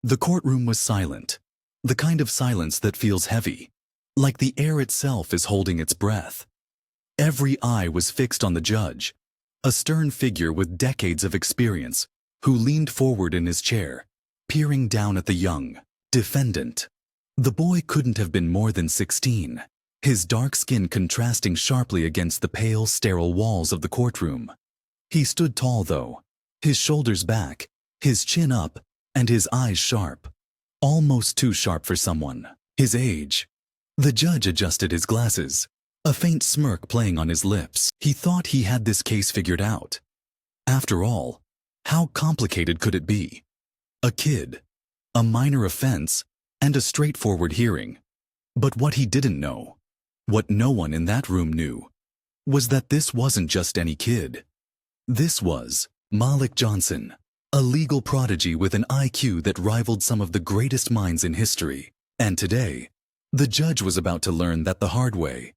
The courtroom was silent, the kind of silence that feels heavy, like the air itself is holding its breath. Every eye was fixed on the judge, a stern figure with decades of experience, who leaned forward in his chair, peering down at the young defendant. The boy couldn't have been more than 16, his dark skin contrasting sharply against the pale, sterile walls of the courtroom. He stood tall, though, his shoulders back, his chin up, and his eyes sharp, almost too sharp for someone his age. The judge adjusted his glasses, a faint smirk playing on his lips. He thought he had this case figured out. After all, how complicated could it be? A kid, a minor offense, and a straightforward hearing. But what he didn't know, what no one in that room knew, was that this wasn't just any kid. This was Malik Johnson, a legal prodigy with an IQ that rivaled some of the greatest minds in history. And today, the judge was about to learn that the hard way.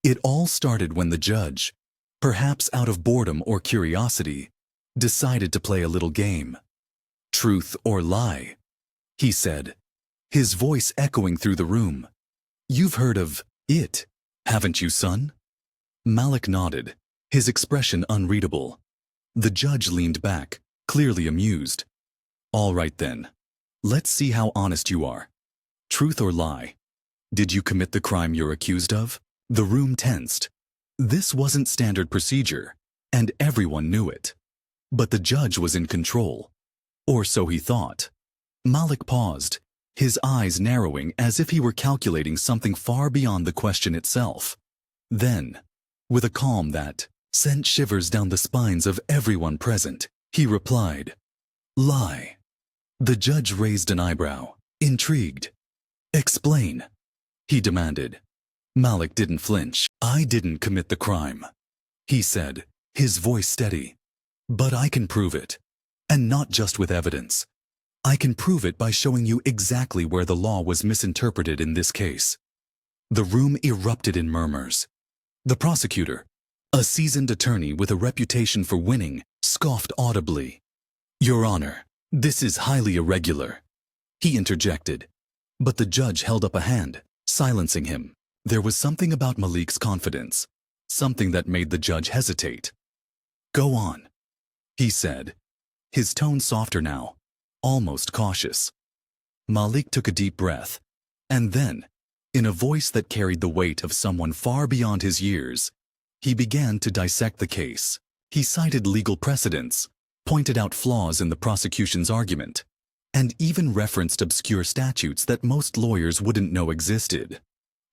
It all started when the judge, perhaps out of boredom or curiosity, decided to play a little game. Truth or lie, he said, his voice echoing through the room. You've heard of it, haven't you, son? Malik nodded, his expression unreadable. The judge leaned back, clearly amused. All right then. Let's see how honest you are. Truth or lie? Did you commit the crime you're accused of? The room tensed. This wasn't standard procedure, and everyone knew it. But the judge was in control. Or so he thought. Malik paused, his eyes narrowing as if he were calculating something far beyond the question itself. Then, with a calm that sent shivers down the spines of everyone present, he replied, "Lie." The judge raised an eyebrow, intrigued. "Explain," he demanded. Malik didn't flinch. "I didn't commit the crime," he said, his voice steady. "But I can prove it. And not just with evidence. I can prove it by showing you exactly where the law was misinterpreted in this case." The room erupted in murmurs. The prosecutor, a seasoned attorney with a reputation for winning, scoffed audibly. "Your Honor, this is highly irregular," he interjected. But the judge held up a hand, silencing him. There was something about Malik's confidence, something that made the judge hesitate. "Go on," he said, his tone softer now, almost cautious. Malik took a deep breath, and then, in a voice that carried the weight of someone far beyond his years, he began to dissect the case. He cited legal precedents, pointed out flaws in the prosecution's argument, and even referenced obscure statutes that most lawyers wouldn't know existed.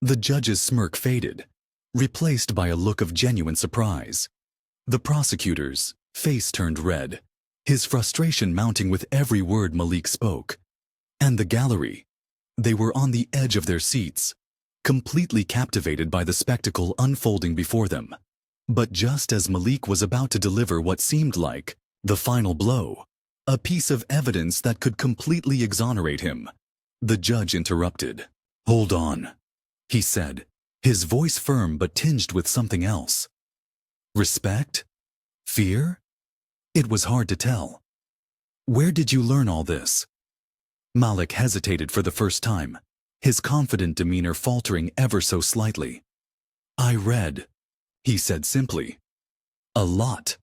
The judge's smirk faded, replaced by a look of genuine surprise. The prosecutor's face turned red, his frustration mounting with every word Malik spoke. And the gallery, they were on the edge of their seats, completely captivated by the spectacle unfolding before them. But just as Malik was about to deliver what seemed like the final blow, a piece of evidence that could completely exonerate him, the judge interrupted. "Hold on," he said, his voice firm but tinged with something else. Respect? Fear? It was hard to tell. "Where did you learn all this?" Malik hesitated for the first time, his confident demeanor faltering ever so slightly. "I read," he said simply. "A lot."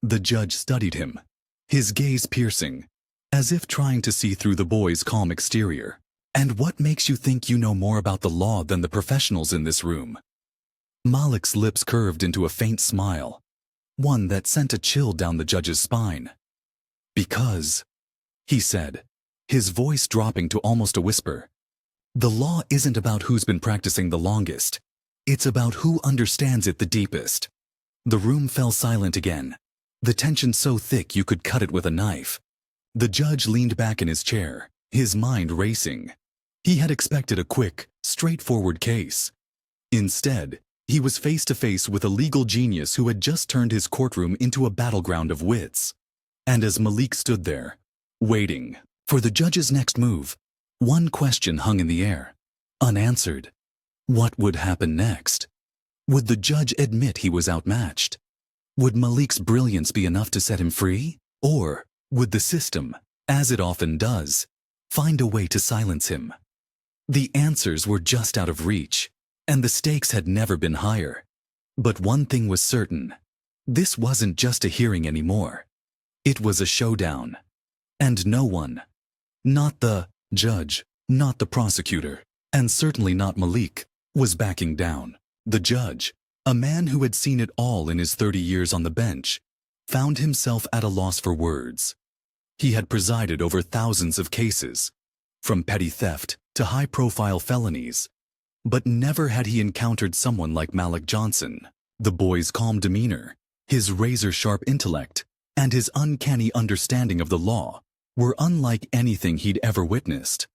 The judge studied him, his gaze piercing, as if trying to see through the boy's calm exterior. "And what makes you think you know more about the law than the professionals in this room?" Malik's lips curved into a faint smile, one that sent a chill down the judge's spine. "Because," he said, his voice dropping to almost a whisper, "the law isn't about who's been practicing the longest. It's about who understands it the deepest." The room fell silent again, the tension so thick you could cut it with a knife. The judge leaned back in his chair, his mind racing. He had expected a quick, straightforward case. Instead, he was face to face with a legal genius who had just turned his courtroom into a battleground of wits. And as Malik stood there, waiting for the judge's next move, one question hung in the air, unanswered. What would happen next? Would the judge admit he was outmatched? Would Malik's brilliance be enough to set him free? Or would the system, as it often does, find a way to silence him. The answers were just out of reach, and the stakes had never been higher. But one thing was certain. This wasn't just a hearing anymore. It was a showdown. And no one, not the judge, not the prosecutor, and certainly not Malik, was backing down. The judge, a man who had seen it all in his 30 years on the bench, found himself at a loss for words. He had presided over thousands of cases, from petty theft to high-profile felonies, but never had he encountered someone like Malik Johnson. The boy's calm demeanor, his razor-sharp intellect, and his uncanny understanding of the law were unlike anything he'd ever witnessed.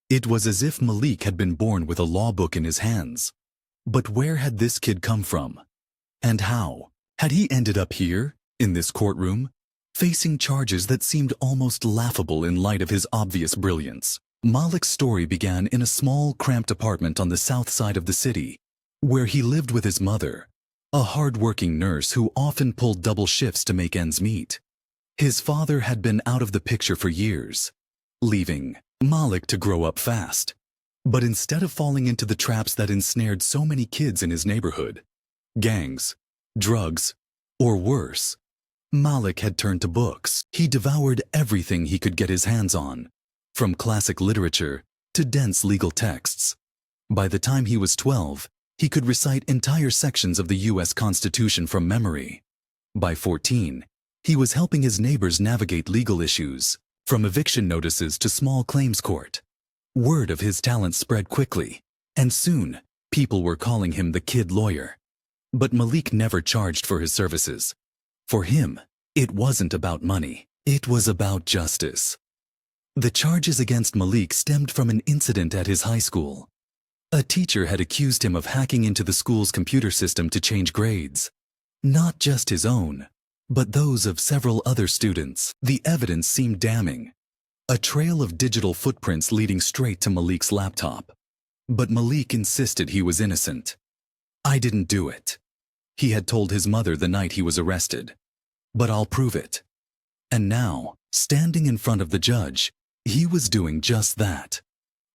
It was as if Malik had been born with a law book in his hands. But where had this kid come from? And how? Had he ended up here, in this courtroom, facing charges that seemed almost laughable in light of his obvious brilliance? Malik's story began in a small, cramped apartment on the south side of the city, where he lived with his mother, a hard-working nurse who often pulled double shifts to make ends meet. His father had been out of the picture for years, leaving Malik to grow up fast. But instead of falling into the traps that ensnared so many kids in his neighborhood, gangs, drugs, or worse, Malik had turned to books. He devoured everything he could get his hands on, from classic literature to dense legal texts. By the time he was 12, he could recite entire sections of the U.S. Constitution from memory. By 14, he was helping his neighbors navigate legal issues, from eviction notices to small claims court. Word of his talent spread quickly, and soon, people were calling him the kid lawyer. But Malik never charged for his services. For him, it wasn't about money. It was about justice. The charges against Malik stemmed from an incident at his high school. A teacher had accused him of hacking into the school's computer system to change grades. Not just his own, but those of several other students. The evidence seemed damning. A trail of digital footprints leading straight to Malik's laptop. But Malik insisted he was innocent. "I didn't do it," he had told his mother the night he was arrested. "But I'll prove it." And now, standing in front of the judge, he was doing just that.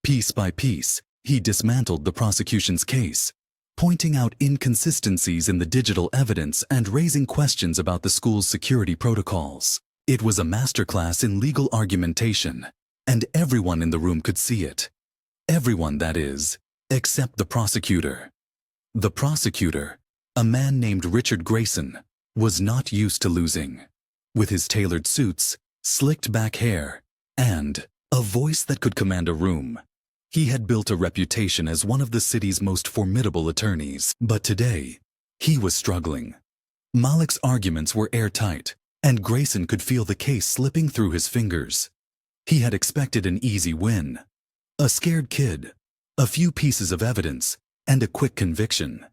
Piece by piece, he dismantled the prosecution's case, pointing out inconsistencies in the digital evidence and raising questions about the school's security protocols. It was a masterclass in legal argumentation, and everyone in the room could see it. Everyone, that is, except the prosecutor. The prosecutor, a man named Richard Grayson, was not used to losing. With his tailored suits, slicked back hair, and a voice that could command a room, he had built a reputation as one of the city's most formidable attorneys. But today, he was struggling. Malik's arguments were airtight, and Grayson could feel the case slipping through his fingers. He had expected an easy win. A scared kid, a few pieces of evidence, and a quick conviction.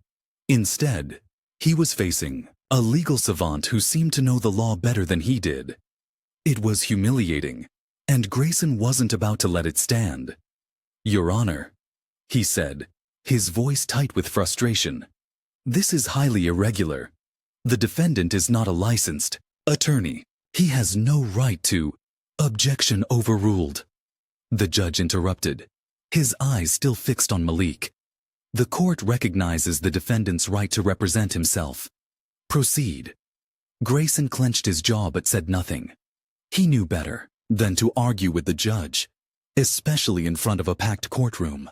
Instead, he was facing a legal savant who seemed to know the law better than he did. It was humiliating, and Grayson wasn't about to let it stand. "Your Honor," he said, his voice tight with frustration, "this is highly irregular. The defendant is not a licensed attorney. He has no right to—" "Objection overruled," the judge interrupted, his eyes still fixed on Malik. "The court recognizes the defendant's right to represent himself. Proceed." Grayson clenched his jaw but said nothing. He knew better than to argue with the judge, especially in front of a packed courtroom.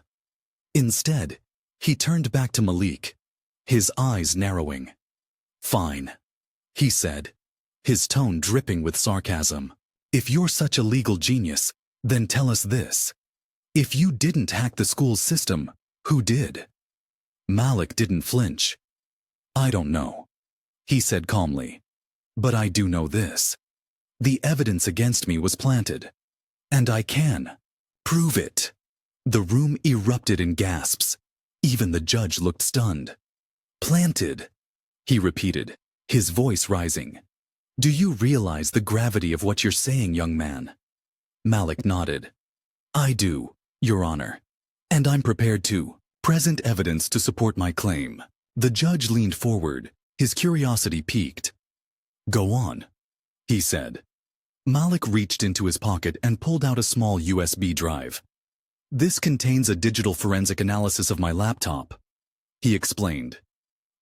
Instead, he turned back to Malik, his eyes narrowing. "Fine," he said, his tone dripping with sarcasm. "If you're such a legal genius, then tell us this. If you didn't hack the school's system, who did?" Malik didn't flinch. "I don't know," he said calmly. "But I do know this. The evidence against me was planted. And I can prove it." The room erupted in gasps. Even the judge looked stunned. "Planted," he repeated, his voice rising. "Do you realize the gravity of what you're saying, young man?" Malik nodded. "I do, Your Honor. And I'm prepared to present evidence to support my claim." The judge leaned forward, his curiosity piqued. "Go on," he said. Malik reached into his pocket and pulled out a small USB drive. "This contains a digital forensic analysis of my laptop," he explained.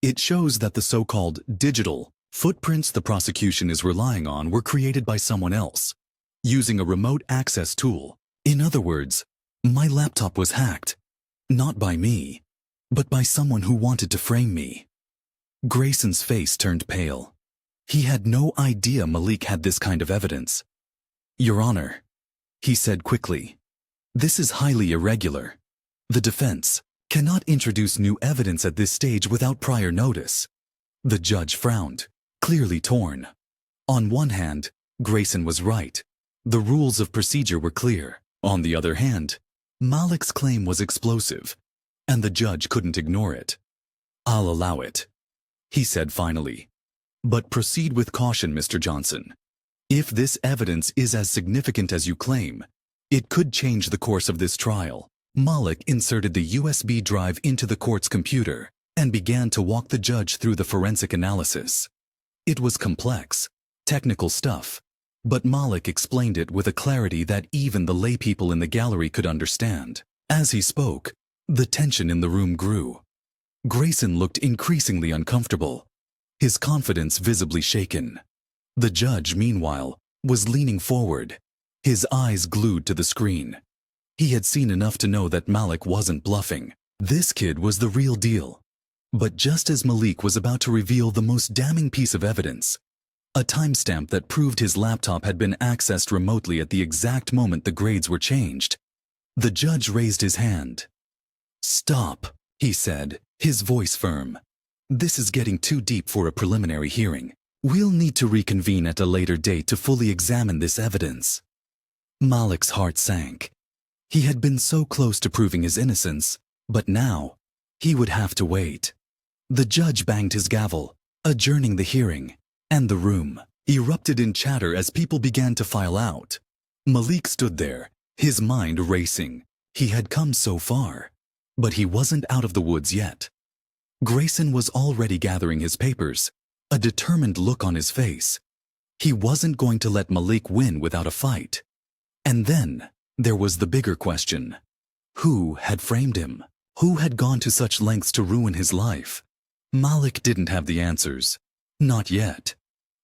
"It shows that the so-called digital footprints the prosecution is relying on were created by someone else, using a remote access tool. In other words, my laptop was hacked, not by me, but by someone who wanted to frame me." Grayson's face turned pale. He had no idea Malik had this kind of evidence. "Your Honor," he said quickly, "this is highly irregular. The defense cannot introduce new evidence at this stage without prior notice." The judge frowned, clearly torn. On one hand, Grayson was right. The rules of procedure were clear. On the other hand, Malik's claim was explosive, and the judge couldn't ignore it. "I'll allow it," he said finally. "But proceed with caution, Mr. Johnson. If this evidence is as significant as you claim, it could change the course of this trial." Malik inserted the USB drive into the court's computer and began to walk the judge through the forensic analysis. It was complex, technical stuff, but Malik explained it with a clarity that even the laypeople in the gallery could understand. As he spoke, the tension in the room grew. Grayson looked increasingly uncomfortable, his confidence visibly shaken. The judge, meanwhile, was leaning forward, his eyes glued to the screen. He had seen enough to know that Malik wasn't bluffing. This kid was the real deal. But just as Malik was about to reveal the most damning piece of evidence, a timestamp that proved his laptop had been accessed remotely at the exact moment the grades were changed, the judge raised his hand. "Stop," he said, his voice firm. "This is getting too deep for a preliminary hearing. We'll need to reconvene at a later date to fully examine this evidence." Malik's heart sank. He had been so close to proving his innocence, but now he would have to wait. The judge banged his gavel, adjourning the hearing, and the room erupted in chatter as people began to file out. Malik stood there, his mind racing. He had come so far, but he wasn't out of the woods yet. Grayson was already gathering his papers, a determined look on his face. He wasn't going to let Malik win without a fight. And then there was the bigger question. Who had framed him? Who had gone to such lengths to ruin his life? Malik didn't have the answers. Not yet.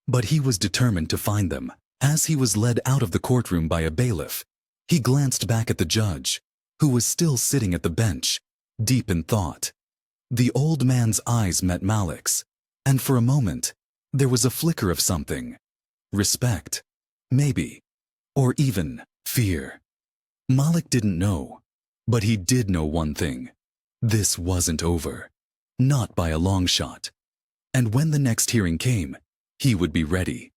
But he was determined to find them. As he was led out of the courtroom by a bailiff, he glanced back at the judge, who was still sitting at the bench, deep in thought. The old man's eyes met Malik's, and for a moment, there was a flicker of something. Respect, maybe, or even fear. Malik didn't know, but he did know one thing. This wasn't over. Not by a long shot. And when the next hearing came, he would be ready.